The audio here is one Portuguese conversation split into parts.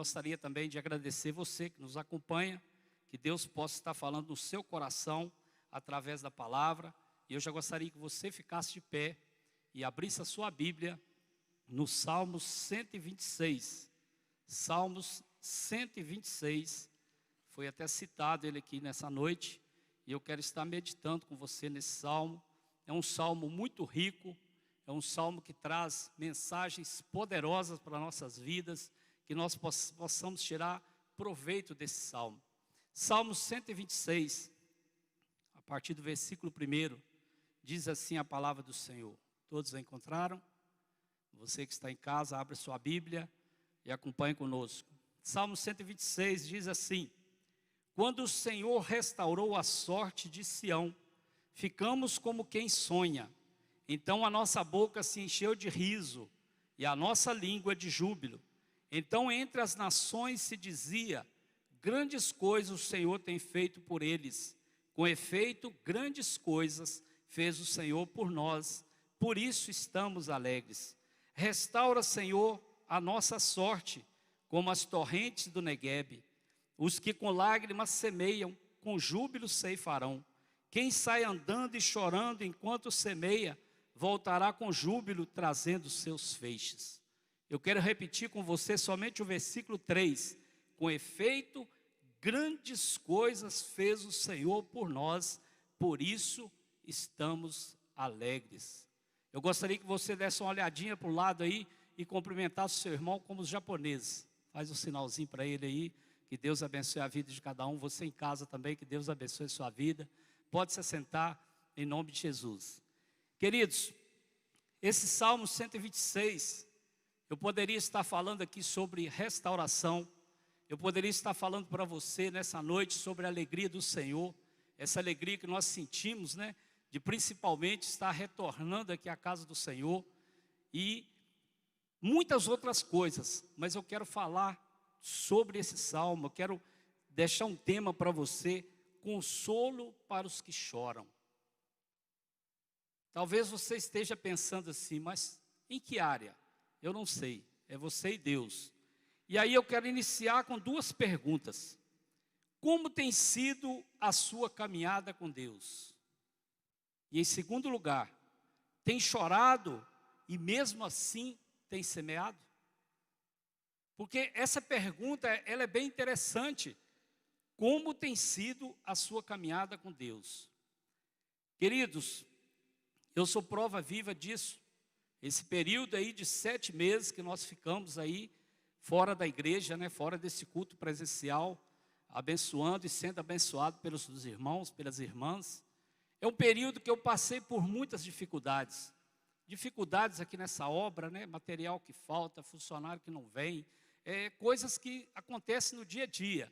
Gostaria também de agradecer você que nos acompanha, que Deus possa estar falando no seu coração através da palavra. E eu já gostaria que você ficasse de pé e abrisse a sua Bíblia no Salmos 126. Salmos 126, foi até citado ele aqui nessa noite, e eu quero estar meditando com você nesse salmo. É um salmo muito rico, é um salmo que traz mensagens poderosas para nossas vidas, que nós possamos tirar proveito desse salmo. Salmo 126, a partir do versículo 1, diz assim a palavra do Senhor. Todos a encontraram? Você que está em casa, abre sua Bíblia e acompanhe conosco. Salmo 126 diz assim: quando o Senhor restaurou a sorte de Sião, ficamos como quem sonha. Então a nossa boca se encheu de riso e a nossa língua de júbilo. Então entre as nações se dizia: grandes coisas o Senhor tem feito por eles. Com efeito, grandes coisas fez o Senhor por nós, por isso estamos alegres. Restaura, Senhor, a nossa sorte, como as torrentes do Neguebe. Os que com lágrimas semeiam, com júbilo ceifarão. Quem sai andando e chorando enquanto semeia, voltará com júbilo, trazendo seus feixes. Eu quero repetir com você somente o versículo 3. Com efeito, grandes coisas fez o Senhor por nós, por isso estamos alegres. Eu gostaria que você desse uma olhadinha para o lado aí e cumprimentasse o seu irmão como os japoneses. Faz um sinalzinho para ele aí, que Deus abençoe a vida de cada um. Você em casa também, que Deus abençoe a sua vida. Pode se assentar em nome de Jesus. Queridos, esse Salmo 126, eu poderia estar falando aqui sobre restauração. Eu poderia estar falando para você nessa noite sobre a alegria do Senhor. Essa alegria que nós sentimos, né? De principalmente estar retornando aqui à casa do Senhor. E muitas outras coisas. Mas eu quero falar sobre esse salmo. Eu quero deixar um tema para você: consolo para os que choram. Talvez você esteja pensando assim, mas em que área? Eu não sei, é você e Deus. E aí eu quero iniciar com duas perguntas. Como tem sido a sua caminhada com Deus? E em segundo lugar, tem chorado e mesmo assim tem semeado? Porque essa pergunta, ela é bem interessante. Como tem sido a sua caminhada com Deus? Queridos, eu sou prova viva disso. Esse período aí de 7 meses que nós ficamos aí fora da igreja, né, fora desse culto presencial, abençoando e sendo abençoado pelos irmãos, pelas irmãs. É um período que eu passei por muitas dificuldades. Dificuldades aqui nessa obra, né, material que falta, funcionário que não vem, coisas que acontecem no dia a dia.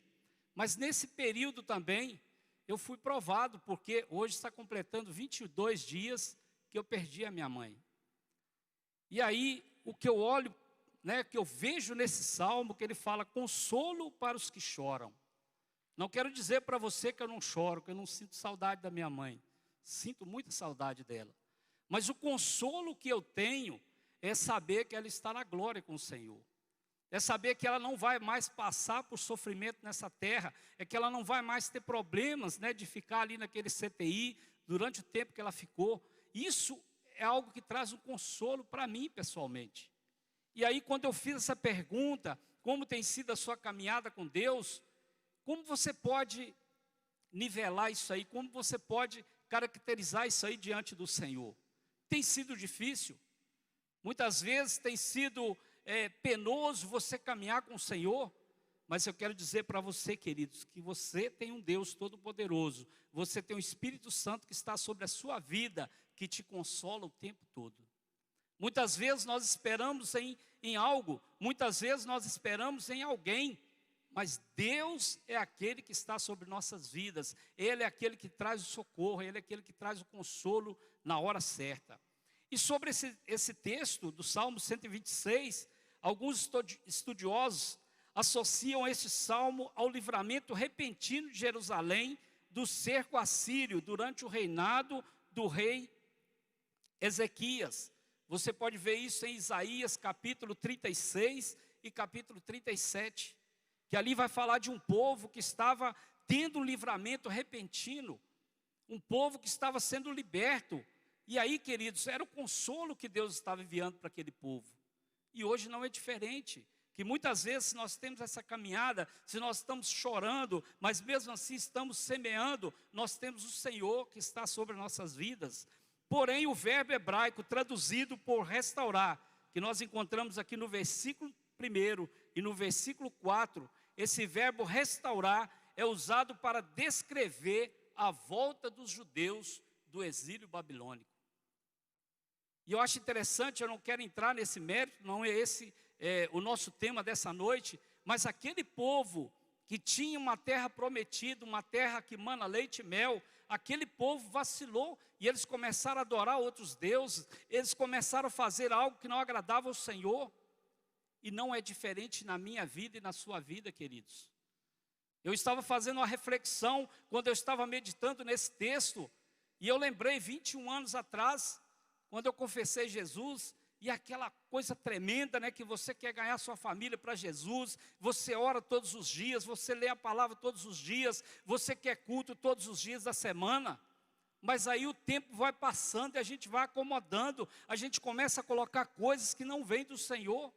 Mas nesse período também eu fui provado, porque hoje está completando 22 dias que eu perdi a minha mãe. E aí, o que eu olho, né, que eu vejo nesse salmo, que ele fala: consolo para os que choram. Não quero dizer para você que eu não choro, que eu não sinto saudade da minha mãe. Sinto muita saudade dela. Mas o consolo que eu tenho é saber que ela está na glória com o Senhor. É saber que ela não vai mais passar por sofrimento nessa terra. É que ela não vai mais ter problemas, né, de ficar ali naquele CTI durante o tempo que ela ficou. Isso é algo que traz um consolo para mim pessoalmente. E aí, quando eu fiz essa pergunta, como tem sido a sua caminhada com Deus, como você pode nivelar isso aí? Como você pode caracterizar isso aí diante do Senhor? Tem sido difícil? Muitas vezes tem sido penoso você caminhar com o Senhor? Mas eu quero dizer para você, queridos, que você tem um Deus todo-poderoso. Você tem um Espírito Santo que está sobre a sua vida, que te consola o tempo todo. Muitas vezes nós esperamos em algo, muitas vezes nós esperamos em alguém, mas Deus é aquele que está sobre nossas vidas. Ele é aquele que traz o socorro, Ele é aquele que traz o consolo na hora certa. E sobre esse texto do Salmo 126, alguns estudiosos associam este salmo ao livramento repentino de Jerusalém do cerco assírio durante o reinado do rei Ezequias. Você pode ver isso em Isaías capítulo 36 e capítulo 37. que ali vai falar de um povo que estava tendo um livramento repentino, um povo que estava sendo liberto. E aí, queridos, era o consolo que Deus estava enviando para aquele povo. E hoje não é diferente, que muitas vezes nós temos essa caminhada, se nós estamos chorando, mas mesmo assim estamos semeando, nós temos o Senhor que está sobre nossas vidas. Porém, o verbo hebraico traduzido por restaurar, que nós encontramos aqui no versículo 1 e no versículo 4, esse verbo restaurar é usado para descrever a volta dos judeus do exílio babilônico. E eu acho interessante, eu não quero entrar nesse mérito, não é esse o nosso tema dessa noite, mas aquele povo que tinha uma terra prometida, uma terra que mana leite e mel, aquele povo vacilou e eles começaram a adorar outros deuses, eles começaram a fazer algo que não agradava ao Senhor. E não é diferente na minha vida e na sua vida, queridos. Eu estava fazendo uma reflexão quando eu estava meditando nesse texto, e eu lembrei 21 anos atrás, quando eu confessei Jesus, e aquela coisa tremenda, né, que você quer ganhar sua família para Jesus, você ora todos os dias, você lê a palavra todos os dias, você quer culto todos os dias da semana, mas aí o tempo vai passando e a gente vai acomodando, a gente começa a colocar coisas que não vêm do Senhor,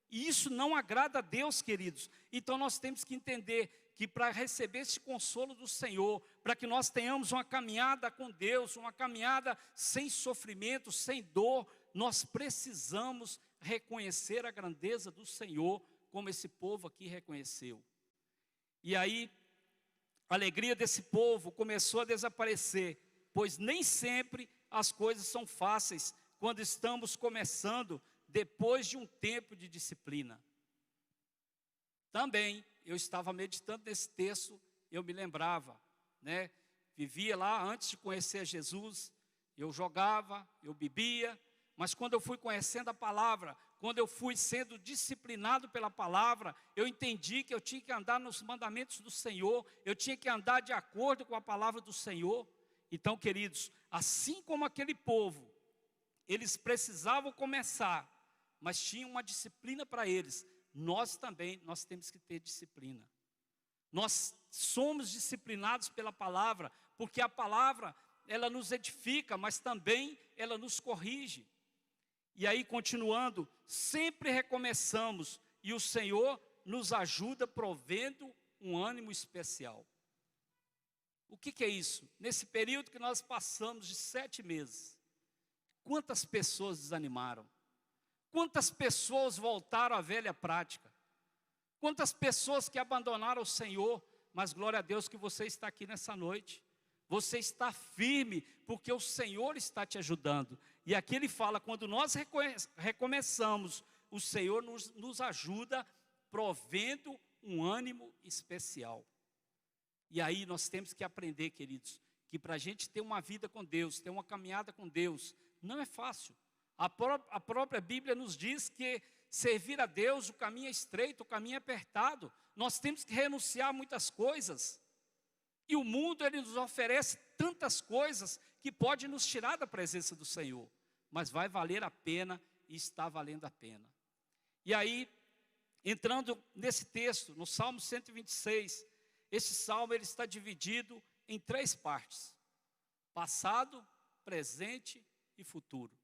e isso não agrada a Deus, queridos. Então nós temos que entender que para receber esse consolo do Senhor, para que nós tenhamos uma caminhada com Deus, uma caminhada sem sofrimento, sem dor, nós precisamos reconhecer a grandeza do Senhor, como esse povo aqui reconheceu. E aí, a alegria desse povo começou a desaparecer, pois nem sempre as coisas são fáceis quando estamos começando, depois de um tempo de disciplina. Também, eu estava meditando nesse texto, eu me lembrava, né? Vivia lá antes de conhecer Jesus, eu jogava, eu bebia, mas quando eu fui conhecendo a palavra, quando eu fui sendo disciplinado pela palavra, eu entendi que eu tinha que andar nos mandamentos do Senhor, eu tinha que andar de acordo com a palavra do Senhor. Então, queridos, assim como aquele povo, eles precisavam começar, mas tinha uma disciplina para eles. Nós também, nós temos que ter disciplina. Nós somos disciplinados pela palavra, porque a palavra, ela nos edifica, mas também ela nos corrige. E aí, continuando, sempre recomeçamos, e o Senhor nos ajuda provendo um ânimo especial. O que é isso? Nesse período que nós passamos de 7 meses, quantas pessoas desanimaram? Quantas pessoas voltaram à velha prática? Quantas pessoas que abandonaram o Senhor? Mas glória a Deus que você está aqui nessa noite. Você está firme, porque o Senhor está te ajudando. E aqui ele fala, quando nós recomeçamos, o Senhor nos ajuda, provendo um ânimo especial. E aí nós temos que aprender, queridos, que para a gente ter uma vida com Deus, ter uma caminhada com Deus, não é fácil. A própria Bíblia nos diz que servir a Deus, o caminho é estreito, o caminho é apertado. Nós temos que renunciar a muitas coisas. E o mundo, ele nos oferece tantas coisas que pode nos tirar da presença do Senhor. Mas vai valer a pena e está valendo a pena. E aí, entrando nesse texto, no Salmo 126, esse salmo ele está dividido em 3 partes. Passado, presente e futuro.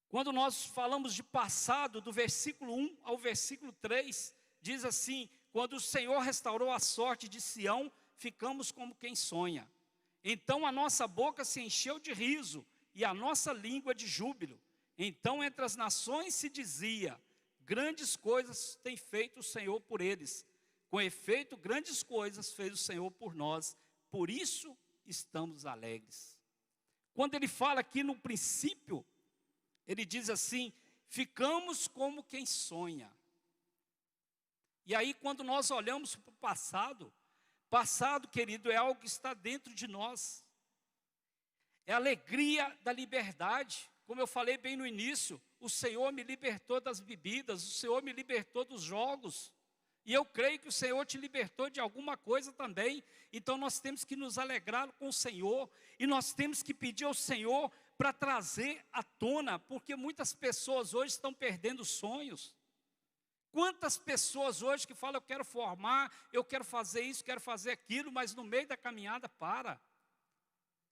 Quando nós falamos de passado, do versículo 1 ao versículo 3, diz assim, quando o Senhor restaurou a sorte de Sião, ficamos como quem sonha. Então a nossa boca se encheu de riso e a nossa língua de júbilo. Então entre as nações se dizia, grandes coisas tem feito o Senhor por eles. Com efeito, grandes coisas fez o Senhor por nós, por isso estamos alegres. Quando ele fala aqui no princípio, ele diz assim, ficamos como quem sonha. E aí quando nós olhamos para o passado, querido, é algo que está dentro de nós. É a alegria da liberdade. Como eu falei bem no início, o Senhor me libertou das bebidas, o Senhor me libertou dos jogos. E eu creio que o Senhor te libertou de alguma coisa também. Então nós temos que nos alegrar com o Senhor. E nós temos que pedir ao Senhor para trazer à tona, porque muitas pessoas hoje estão perdendo sonhos. Quantas pessoas hoje que falam, eu quero formar, eu quero fazer isso, quero fazer aquilo, mas no meio da caminhada para.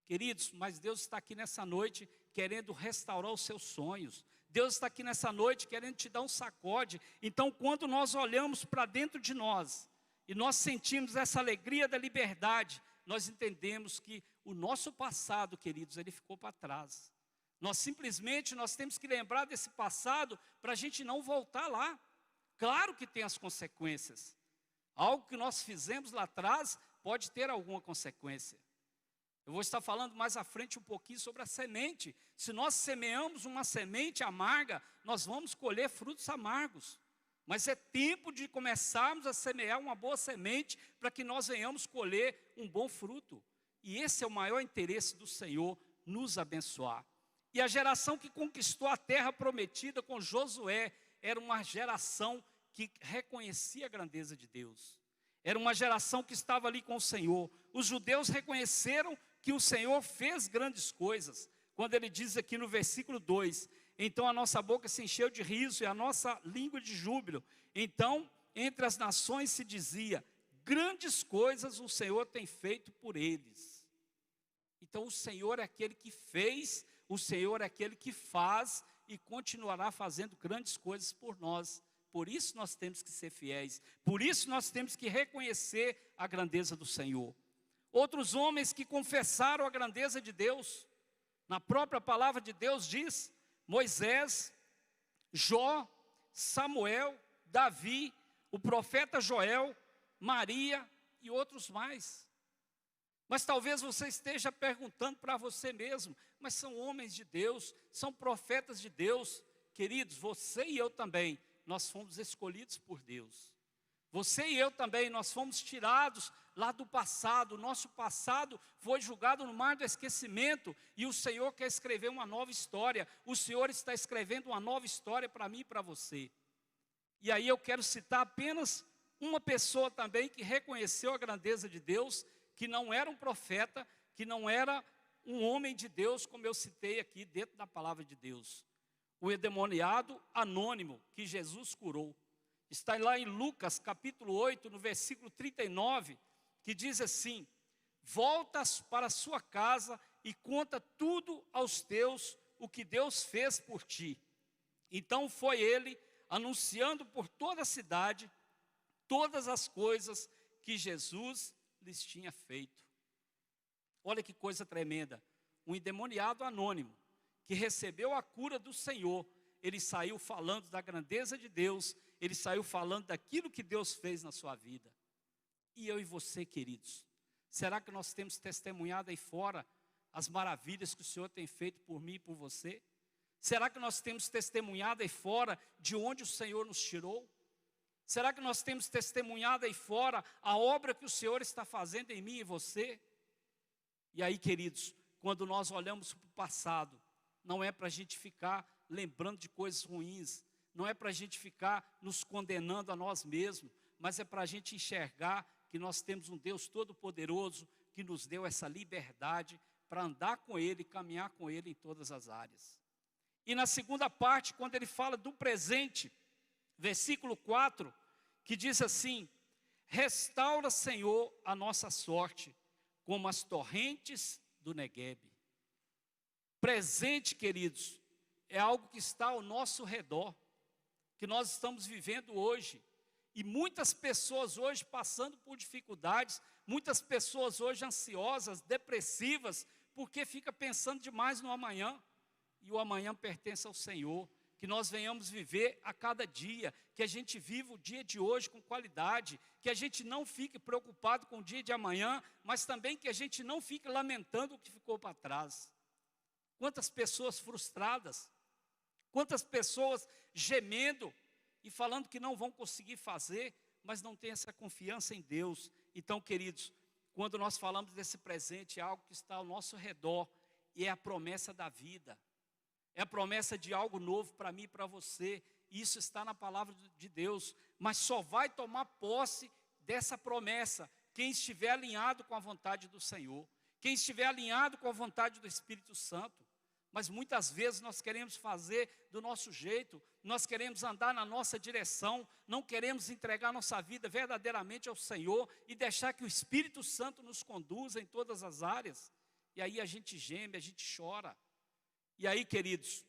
Queridos, mas Deus está aqui nessa noite querendo restaurar os seus sonhos. Deus está aqui nessa noite querendo te dar um sacode. Então, quando nós olhamos para dentro de nós e nós sentimos essa alegria da liberdade, nós entendemos que o nosso passado, queridos, ele ficou para trás. Nós temos que lembrar desse passado para a gente não voltar lá. Claro que tem as consequências. Algo que nós fizemos lá atrás pode ter alguma consequência. Eu vou estar falando mais à frente um pouquinho sobre a semente. Se nós semeamos uma semente amarga, nós vamos colher frutos amargos. Mas é tempo de começarmos a semear uma boa semente para que nós venhamos colher um bom fruto. E esse é o maior interesse do Senhor, nos abençoar. E a geração que conquistou a terra prometida com Josué era uma geração que reconhecia a grandeza de Deus. Era uma geração que estava ali com o Senhor. Os judeus reconheceram que o Senhor fez grandes coisas. Quando ele diz aqui no versículo 2, então a nossa boca se encheu de riso e a nossa língua de júbilo. Então, entre as nações se dizia, grandes coisas o Senhor tem feito por eles. Então o Senhor é aquele que fez, o Senhor é aquele que faz e continuará fazendo grandes coisas por nós. Por isso nós temos que ser fiéis, por isso nós temos que reconhecer a grandeza do Senhor. Outros homens que confessaram a grandeza de Deus, na própria palavra de Deus diz, Moisés, Jó, Samuel, Davi, o profeta Joel, Maria e outros mais. Mas talvez você esteja perguntando para você mesmo, mas são homens de Deus, são profetas de Deus. Queridos, você e eu também, nós fomos escolhidos por Deus. Você e eu também, nós fomos tirados lá do passado. O nosso passado foi jogado no mar do esquecimento. E o Senhor quer escrever uma nova história. O Senhor está escrevendo uma nova história para mim e para você. E aí eu quero citar apenas uma pessoa também que reconheceu a grandeza de Deus, que não era um profeta, que não era um homem de Deus, como eu citei aqui dentro da palavra de Deus. O endemoniado anônimo que Jesus curou. Está lá em Lucas capítulo 8, no versículo 39, que diz assim, voltas para sua casa e conta tudo aos teus o que Deus fez por ti. Então foi ele anunciando por toda a cidade todas as coisas que Jesus lhes tinha feito. Olha que coisa tremenda, um endemoniado anônimo que recebeu a cura do Senhor, ele saiu falando da grandeza de Deus, ele saiu falando daquilo que Deus fez na sua vida. E eu e você, queridos, será que nós temos testemunhado aí fora as maravilhas que o Senhor tem feito por mim e por você? Será que nós temos testemunhado aí fora de onde o Senhor nos tirou? Será que nós temos testemunhado aí fora a obra que o Senhor está fazendo em mim e você? E aí, queridos, quando nós olhamos para o passado, não é para a gente ficar lembrando de coisas ruins, não é para a gente ficar nos condenando a nós mesmos, mas é para a gente enxergar que nós temos um Deus todo-poderoso que nos deu essa liberdade para andar com Ele, caminhar com Ele em todas as áreas. E na segunda parte, quando ele fala do presente, versículo 4, que diz assim, restaura, Senhor, a nossa sorte, como as torrentes do Neguebe. Presente, queridos, é algo que está ao nosso redor, que nós estamos vivendo hoje. E muitas pessoas hoje passando por dificuldades, muitas pessoas hoje ansiosas, depressivas, porque fica pensando demais no amanhã. E o amanhã pertence ao Senhor. Que nós venhamos viver a cada dia, que a gente viva o dia de hoje com qualidade, que a gente não fique preocupado com o dia de amanhã, mas também que a gente não fique lamentando o que ficou para trás. Quantas pessoas frustradas, quantas pessoas gemendo e falando que não vão conseguir fazer, mas não tem essa confiança em Deus. Então, queridos, quando nós falamos desse presente, é algo que está ao nosso redor e é a promessa da vida. É a promessa de algo novo para mim e para você. Isso está na palavra de Deus. Mas só vai tomar posse dessa promessa quem estiver alinhado com a vontade do Senhor. Quem estiver alinhado com a vontade do Espírito Santo. Mas muitas vezes nós queremos fazer do nosso jeito, nós queremos andar na nossa direção, não queremos entregar nossa vida verdadeiramente ao Senhor e deixar que o Espírito Santo nos conduza em todas as áreas. E aí a gente geme, a gente chora. E aí, queridos,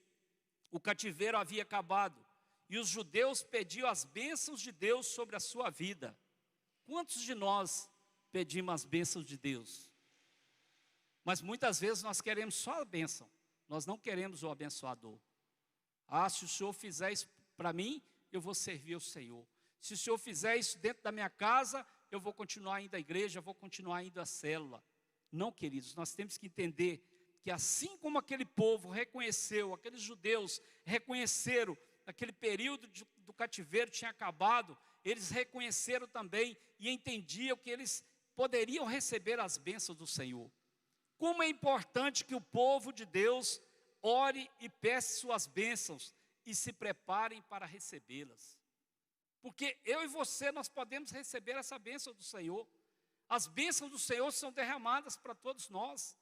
o cativeiro havia acabado e os judeus pediam as bênçãos de Deus sobre a sua vida. Quantos de nós pedimos as bênçãos de Deus? Mas muitas vezes nós queremos só a bênção. Nós não queremos o abençoador. Ah, se o Senhor fizer isso para mim, eu vou servir o Senhor. Se o Senhor fizer isso dentro da minha casa, eu vou continuar indo à igreja, eu vou continuar indo à célula. Não, queridos, nós temos que entender que assim como aquele povo reconheceu, aqueles judeus reconheceram, aquele período do cativeiro tinha acabado, eles reconheceram também e entendiam que eles poderiam receber as bênçãos do Senhor. Como é importante que o povo de Deus ore e peça suas bênçãos e se preparem para recebê-las. Porque eu e você, nós podemos receber essa bênção do Senhor. As bênçãos do Senhor são derramadas para todos nós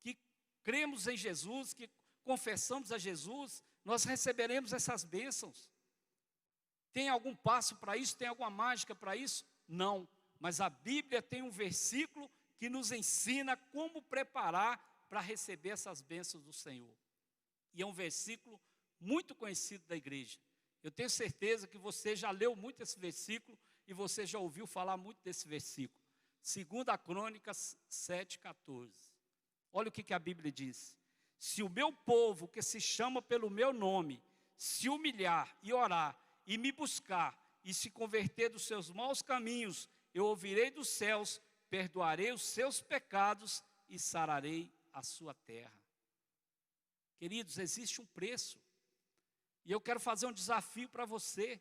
que cremos em Jesus, que confessamos a Jesus, nós receberemos essas bênçãos. Tem algum passo para isso? Tem alguma mágica para isso? Não, mas a Bíblia tem um versículo que nos ensina como preparar para receber essas bênçãos do Senhor. E é um versículo muito conhecido da igreja. Eu tenho certeza que você já leu muito esse versículo e você já ouviu falar muito desse versículo. 2 Crônicas 7,14. Olha o que a Bíblia diz. Se o meu povo, que se chama pelo meu nome, se humilhar e orar, e me buscar, e se converter dos seus maus caminhos, eu ouvirei dos céus, perdoarei os seus pecados e sararei a sua terra. Queridos, existe um preço. E eu quero fazer um desafio para você.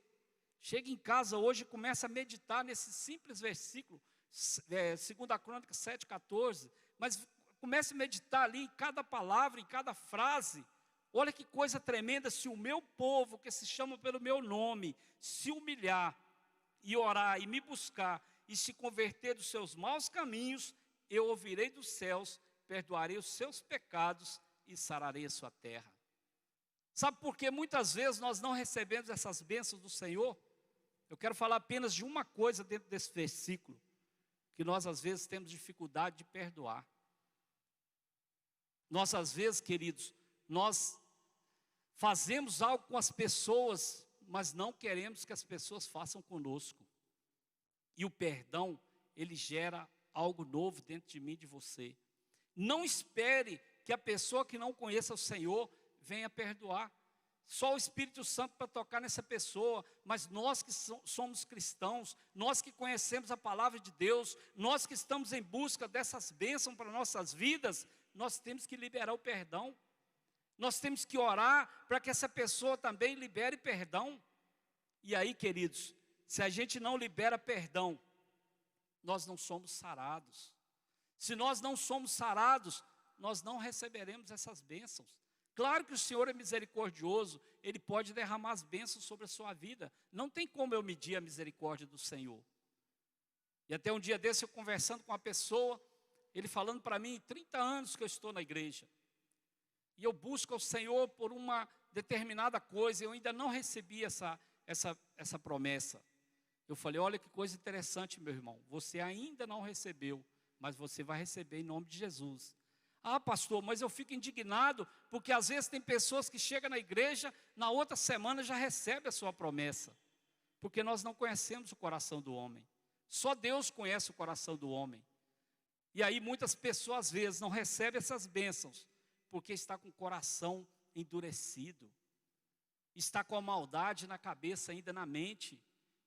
Chegue em casa hoje e comece a meditar nesse simples versículo, 2 Crônicas 7,14. Mas comece a meditar ali em cada palavra, em cada frase. Olha que coisa tremenda, se o meu povo, que se chama pelo meu nome, se humilhar e orar e me buscar, e se converter dos seus maus caminhos, eu ouvirei dos céus, perdoarei os seus pecados e sararei a sua terra. Sabe por que muitas vezes nós não recebemos essas bênçãos do Senhor? Eu quero falar apenas de uma coisa dentro desse versículo, que nós às vezes temos dificuldade de perdoar. Nós às vezes, queridos, nós fazemos algo com as pessoas, mas não queremos que as pessoas façam conosco. E o perdão, ele gera algo novo dentro de mim e de você. Não espere que a pessoa que não conheça o Senhor venha perdoar. Só o Espírito Santo para tocar nessa pessoa, mas nós que somos cristãos, nós que conhecemos a palavra de Deus, nós que estamos em busca dessas bênçãos para nossas vidas, nós temos que liberar o perdão. Nós temos que orar para que essa pessoa também libere perdão. E aí, queridos, se a gente não libera perdão, nós não somos sarados. Se nós não somos sarados, nós não receberemos essas bênçãos. Claro que o Senhor é misericordioso, Ele pode derramar as bênçãos sobre a sua vida. Não tem como eu medir a misericórdia do Senhor. E até um dia desse, eu conversando com uma pessoa, ele falando para mim, 30 anos que eu estou na igreja. E eu busco ao Senhor por uma determinada coisa, eu ainda não recebi essa promessa. Eu falei, olha que coisa interessante, meu irmão, você ainda não recebeu, mas você vai receber em nome de Jesus. Ah, pastor, mas eu fico indignado, porque às vezes tem pessoas que chegam na igreja, na outra semana já recebe a sua promessa. Porque nós não conhecemos o coração do homem. Só Deus conhece o coração do homem. E aí muitas pessoas às vezes não recebem essas bênçãos, porque está com o coração endurecido. Está com a maldade na cabeça, ainda na mente.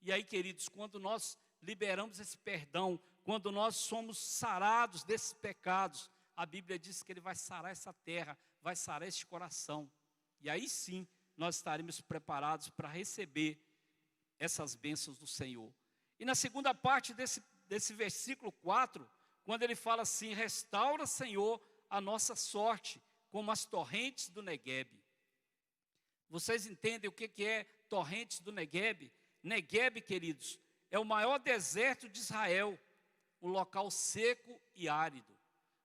E aí, queridos, quando nós liberamos esse perdão, quando nós somos sarados desses pecados, a Bíblia diz que Ele vai sarar essa terra, vai sarar este coração. E aí sim, nós estaremos preparados para receber essas bênçãos do Senhor. E na segunda parte desse versículo 4, quando ele fala assim, restaura, Senhor, a nossa sorte, como as torrentes do Neguebe. Vocês entendem o que é torrentes do Neguebe? Neguebe, queridos, é o maior deserto de Israel, um local seco e árido.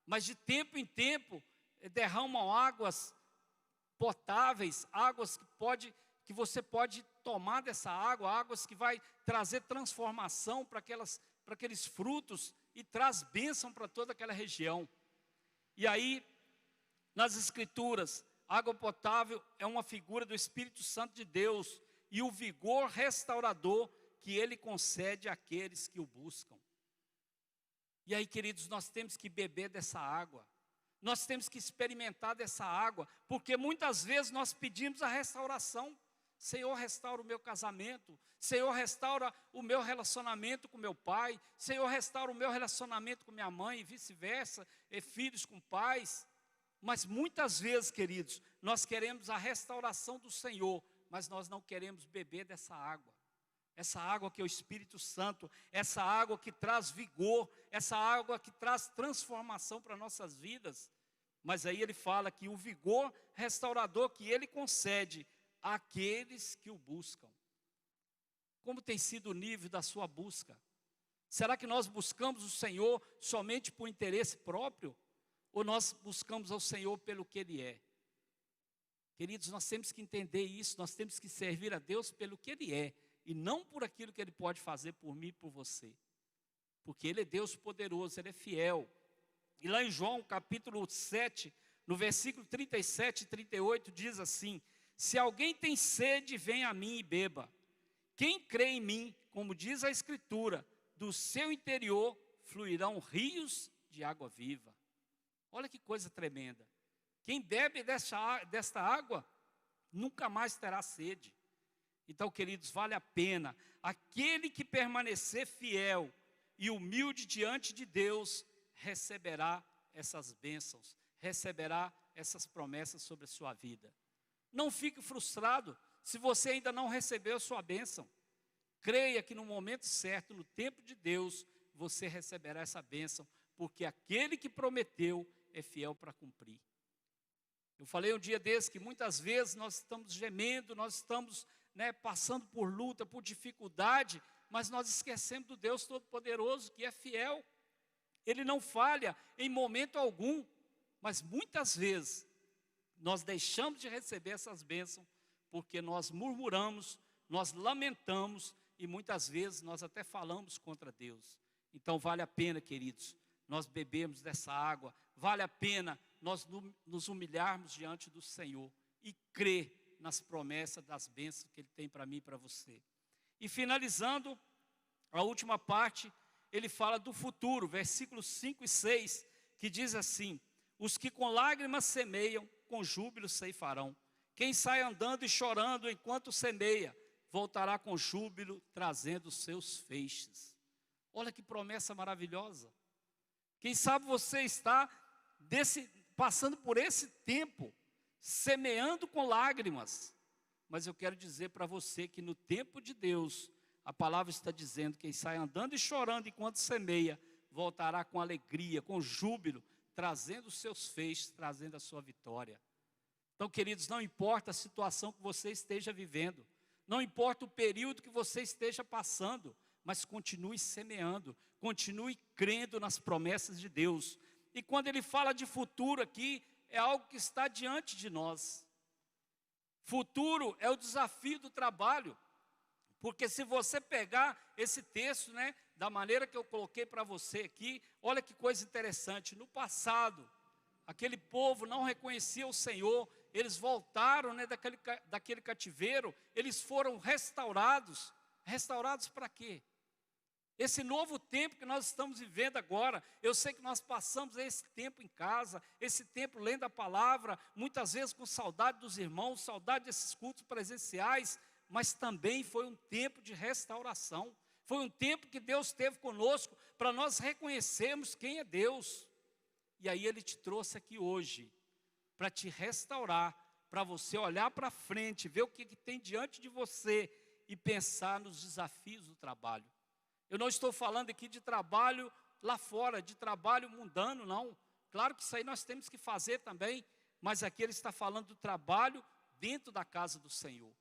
Mas de tempo em tempo derramam águas potáveis, águas que você pode tomar dessa água, águas que vai trazer transformação para aqueles frutos e traz bênção para toda aquela região. E aí, nas Escrituras, água potável é uma figura do Espírito Santo de Deus e o vigor restaurador que Ele concede àqueles que o buscam. E aí, queridos, nós temos que beber dessa água. Nós temos que experimentar dessa água, porque muitas vezes nós pedimos a restauração. Senhor, restaura o meu casamento. Senhor, restaura o meu relacionamento com meu pai. Senhor, restaura o meu relacionamento com minha mãe e vice-versa, e filhos com pais. Mas muitas vezes, queridos, nós queremos a restauração do Senhor, mas nós não queremos beber dessa água. Essa água que é o Espírito Santo, essa água que traz vigor, essa água que traz transformação para nossas vidas. Mas aí ele fala que o vigor restaurador que ele concede àqueles que o buscam. Como tem sido o nível da sua busca? Será que nós buscamos o Senhor somente por interesse próprio? Ou nós buscamos ao Senhor pelo que Ele é? Queridos, nós temos que entender isso, nós temos que servir a Deus pelo que Ele é, e não por aquilo que Ele pode fazer por mim e por você. Porque Ele é Deus poderoso, Ele é fiel. E lá em João capítulo 7, no versículo 37 e 38, diz assim: se alguém tem sede, venha a mim e beba. Quem crê em mim, como diz a Escritura, do seu interior fluirão rios de água viva. Olha que coisa tremenda. Quem bebe desta água, nunca mais terá sede. Então, queridos, vale a pena. Aquele que permanecer fiel e humilde diante de Deus, receberá essas bênçãos, receberá essas promessas sobre a sua vida. Não fique frustrado se você ainda não recebeu sua bênção. Creia que no momento certo, no tempo de Deus, você receberá essa bênção, porque aquele que prometeu é fiel para cumprir. Eu falei um dia desse que muitas vezes nós estamos gemendo, nós estamos passando por luta, por dificuldade, mas nós esquecemos do Deus Todo-Poderoso que é fiel. Ele não falha em momento algum, mas muitas vezes nós deixamos de receber essas bênçãos porque nós murmuramos, nós lamentamos e muitas vezes nós até falamos contra Deus. Então vale a pena, queridos, nós bebermos dessa água, vale a pena nós nos humilharmos diante do Senhor e crer nas promessas das bênçãos que Ele tem para mim e para você. E finalizando, a última parte, ele fala do futuro, versículos 5 e 6, que diz assim: os que com lágrimas semeiam, com júbilo ceifarão. Quem sai andando e chorando enquanto semeia, voltará com júbilo, trazendo os seus feixes. Olha que promessa maravilhosa. Quem sabe você está passando por esse tempo, semeando com lágrimas. Mas eu quero dizer para você que no tempo de Deus, a palavra está dizendo: quem sai andando e chorando enquanto semeia, voltará com alegria, com júbilo, trazendo os seus feixes, trazendo a sua vitória. Então, queridos, não importa a situação que você esteja vivendo, não importa o período que você esteja passando, mas continue semeando, continue crendo nas promessas de Deus. E quando ele fala de futuro aqui, é algo que está diante de nós. Futuro é o desafio do trabalho, porque se você pegar esse texto, da maneira que eu coloquei para você aqui, olha que coisa interessante. No passado, aquele povo não reconhecia o Senhor, eles voltaram daquele cativeiro, eles foram restaurados. Restaurados para quê? Esse novo tempo que nós estamos vivendo agora, eu sei que nós passamos esse tempo em casa, esse tempo lendo a palavra, muitas vezes com saudade dos irmãos, saudade desses cultos presenciais, mas também foi um tempo de restauração. Foi um tempo que Deus teve conosco para nós reconhecermos quem é Deus. E aí Ele te trouxe aqui hoje para te restaurar, para você olhar para frente, ver o que tem diante de você e pensar nos desafios do trabalho. Eu não estou falando aqui de trabalho lá fora, de trabalho mundano, não. Claro que isso aí nós temos que fazer também, mas aqui ele está falando do trabalho dentro da casa do Senhor.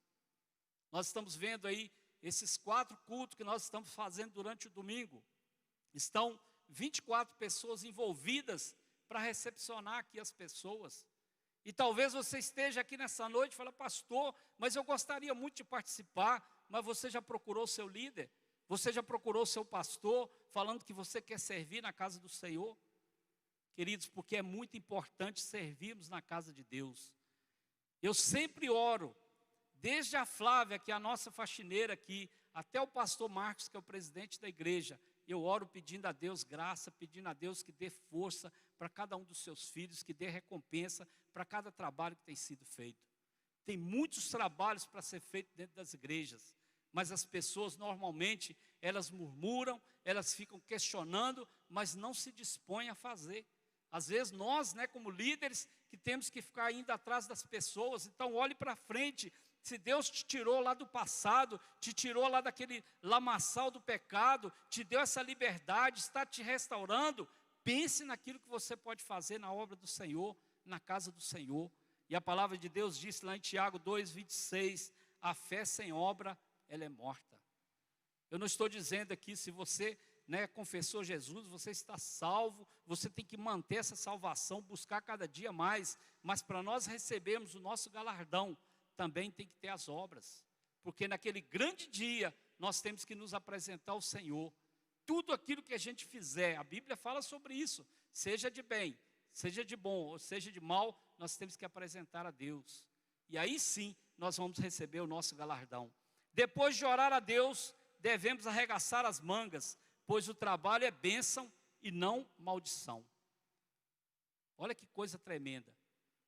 Nós estamos vendo aí esses 4 cultos que nós estamos fazendo durante o domingo. Estão 24 pessoas envolvidas para recepcionar aqui as pessoas. E talvez você esteja aqui nessa noite e fale: pastor, mas eu gostaria muito de participar. Mas você já procurou o seu líder? Você já procurou o seu pastor, falando que você quer servir na casa do Senhor? Queridos, porque é muito importante servirmos na casa de Deus. Eu sempre oro, desde a Flávia, que é a nossa faxineira aqui, até o pastor Marcos, que é o presidente da igreja, eu oro pedindo a Deus graça, pedindo a Deus que dê força para cada um dos seus filhos, que dê recompensa para cada trabalho que tem sido feito. Tem muitos trabalhos para ser feito dentro das igrejas, mas as pessoas normalmente, elas murmuram, elas ficam questionando, mas não se dispõem a fazer. Às vezes nós, como líderes, que temos que ficar indo atrás das pessoas. Então olhe para frente. Se Deus te tirou lá do passado, te tirou lá daquele lamaçal do pecado, te deu essa liberdade, está te restaurando, pense naquilo que você pode fazer na obra do Senhor, na casa do Senhor. E a palavra de Deus diz lá em Tiago 2,26, a fé sem obra, ela é morta. Eu não estou dizendo aqui, se você confessou Jesus, você está salvo, você tem que manter essa salvação, buscar cada dia mais, mas para nós recebermos o nosso galardão, também tem que ter as obras, porque naquele grande dia, nós temos que nos apresentar ao Senhor. Tudo aquilo que a gente fizer, a Bíblia fala sobre isso, seja de bem, seja de bom, ou seja de mal, nós temos que apresentar a Deus, e aí sim, nós vamos receber o nosso galardão. Depois de orar a Deus, devemos arregaçar as mangas, pois o trabalho é bênção e não maldição. Olha que coisa tremenda.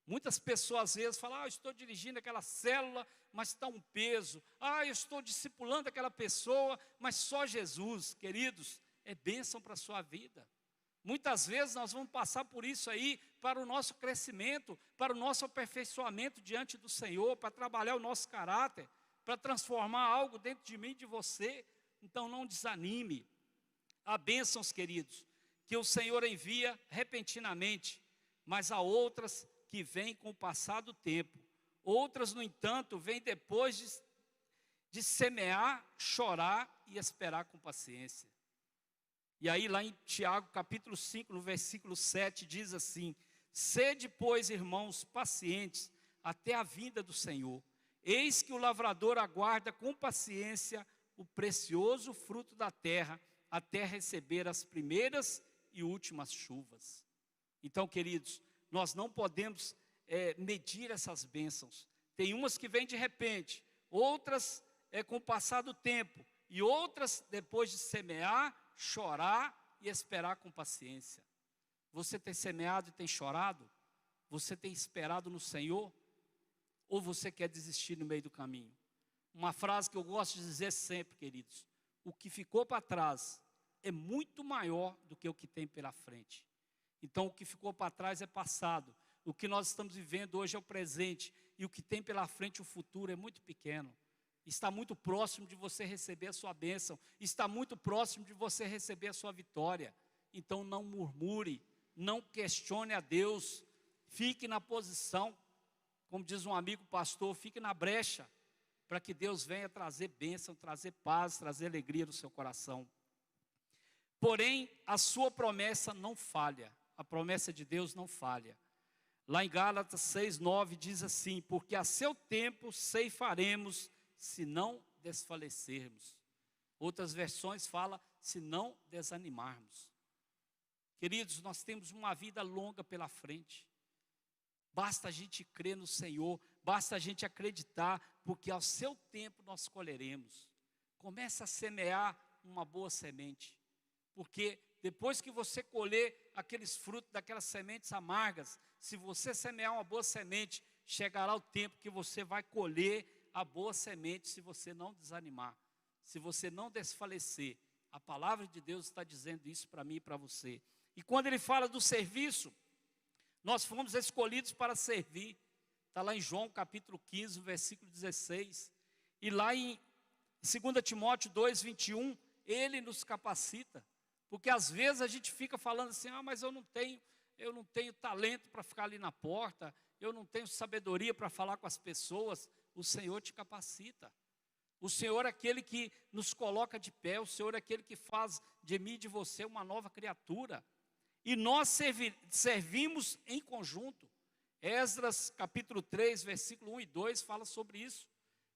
Muitas pessoas às vezes falam: eu estou dirigindo aquela célula, mas está um peso. Eu estou discipulando aquela pessoa, mas só Jesus. Queridos, é bênção para a sua vida. Muitas vezes nós vamos passar por isso aí, para o nosso crescimento, para o nosso aperfeiçoamento diante do Senhor, para trabalhar o nosso caráter, para transformar algo dentro de mim e de você. Então não desanime. Há bênçãos, queridos, que o Senhor envia repentinamente, mas há outras que vêm com o passar do tempo. Outras, no entanto, vêm depois de semear, chorar e esperar com paciência. E aí lá em Tiago capítulo 5, no versículo 7, diz assim: sede, pois, irmãos, pacientes até a vinda do Senhor. Eis que o lavrador aguarda com paciência o precioso fruto da terra, até receber as primeiras e últimas chuvas. Então, queridos, nós não podemos medir essas bênçãos. Tem umas que vêm de repente, outras com o passar do tempo, e outras depois de semear, chorar e esperar com paciência. Você tem semeado e tem chorado? Você tem esperado no Senhor? Ou você quer desistir no meio do caminho? Uma frase que eu gosto de dizer sempre, queridos: o que ficou para trás é muito maior do que o que tem pela frente. Então o que ficou para trás é passado. O que nós estamos vivendo hoje é o presente. E o que tem pela frente, o futuro, é muito pequeno. Está muito próximo de você receber a sua bênção. Está muito próximo de você receber a sua vitória. Então não murmure, não questione a Deus. Fique na posição, como diz um amigo pastor, fique na brecha, para que Deus venha trazer bênção, trazer paz, trazer alegria no seu coração. Porém, a sua promessa não falha. A promessa de Deus não falha. Lá em Gálatas 6:9 diz assim: porque a seu tempo ceifaremos, se não desfalecermos. Outras versões falam: se não desanimarmos. Queridos, nós temos uma vida longa pela frente. Basta a gente crer no Senhor, basta a gente acreditar, porque ao seu tempo nós colheremos. Comece a semear uma boa semente, porque depois que você colher aqueles frutos daquelas sementes amargas, se você semear uma boa semente, chegará o tempo que você vai colher a boa semente, se você não desanimar, se você não desfalecer. A palavra de Deus está dizendo isso para mim e para você. E quando ele fala do serviço, nós fomos escolhidos para servir. Está lá em João capítulo 15, versículo 16. E lá em 2 Timóteo 2:21, ele nos capacita. Porque às vezes a gente fica falando assim: mas eu não tenho talento para ficar ali na porta, eu não tenho sabedoria para falar com as pessoas. O Senhor te capacita. O Senhor é aquele que nos coloca de pé, o Senhor é aquele que faz de mim e de você uma nova criatura. E nós servimos em conjunto. Esdras, capítulo 3, versículo 1 e 2, fala sobre isso.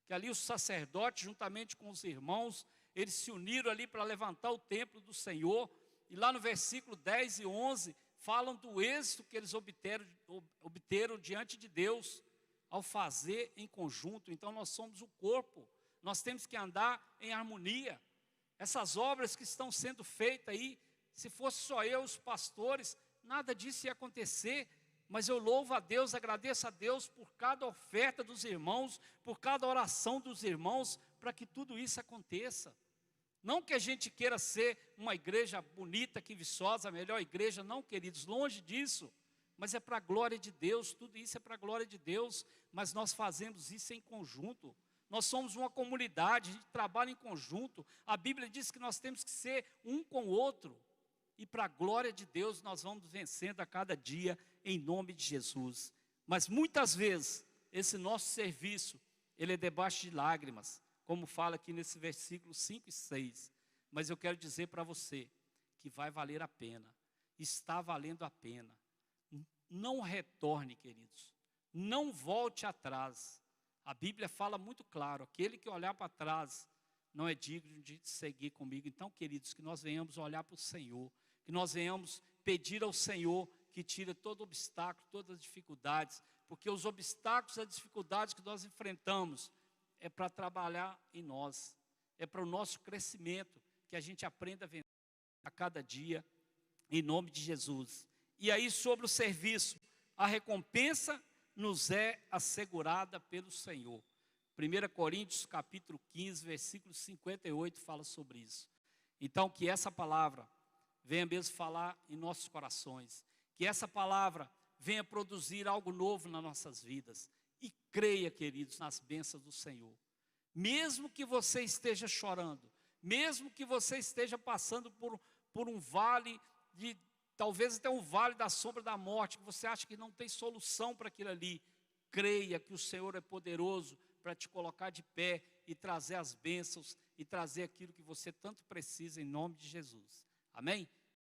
Que ali os sacerdotes, juntamente com os irmãos, eles se uniram ali para levantar o templo do Senhor. E lá no versículo 10 e 11, falam do êxito que eles obteram diante de Deus, ao fazer em conjunto. Então nós somos o corpo, nós temos que andar em harmonia. Essas obras que estão sendo feitas aí, se fosse só eu, os pastores, nada disso ia acontecer. Mas eu louvo a Deus, agradeço a Deus por cada oferta dos irmãos, por cada oração dos irmãos, para que tudo isso aconteça. Não que a gente queira ser uma igreja bonita, que viçosa, a melhor igreja, não, queridos, longe disso. Mas é para a glória de Deus, tudo isso é para a glória de Deus, mas nós fazemos isso em conjunto. Nós somos uma comunidade, a gente trabalha em conjunto. A Bíblia diz que nós temos que ser um com o outro. E para a glória de Deus nós vamos vencendo a cada dia, em nome de Jesus. Mas muitas vezes, esse nosso serviço, ele é debaixo de lágrimas, como fala aqui nesse versículo 5 e 6. Mas eu quero dizer para você, que vai valer a pena, está valendo a pena. Não retorne, queridos, não volte atrás. A Bíblia fala muito claro, aquele que olhar para trás, não é digno de seguir comigo. Então, queridos, que nós venhamos olhar para o Senhor, que nós venhamos pedir ao Senhor que tire todo obstáculo, todas as dificuldades, porque os obstáculos, as dificuldades que nós enfrentamos, é para trabalhar em nós, é para o nosso crescimento, que a gente aprenda a vencer a cada dia, em nome de Jesus. E aí, sobre o serviço, a recompensa nos é assegurada pelo Senhor. 1 Coríntios capítulo 15, versículo 58 fala sobre isso. Então, que essa palavra venha mesmo falar em nossos corações, que essa palavra venha produzir algo novo nas nossas vidas. E creia, queridos, nas bênçãos do Senhor. Mesmo que você esteja chorando, mesmo que você esteja passando por um vale, talvez até um vale da sombra da morte, que você acha que não tem solução para aquilo ali, creia que o Senhor é poderoso para te colocar de pé e trazer as bênçãos e trazer aquilo que você tanto precisa em nome de Jesus. Amém?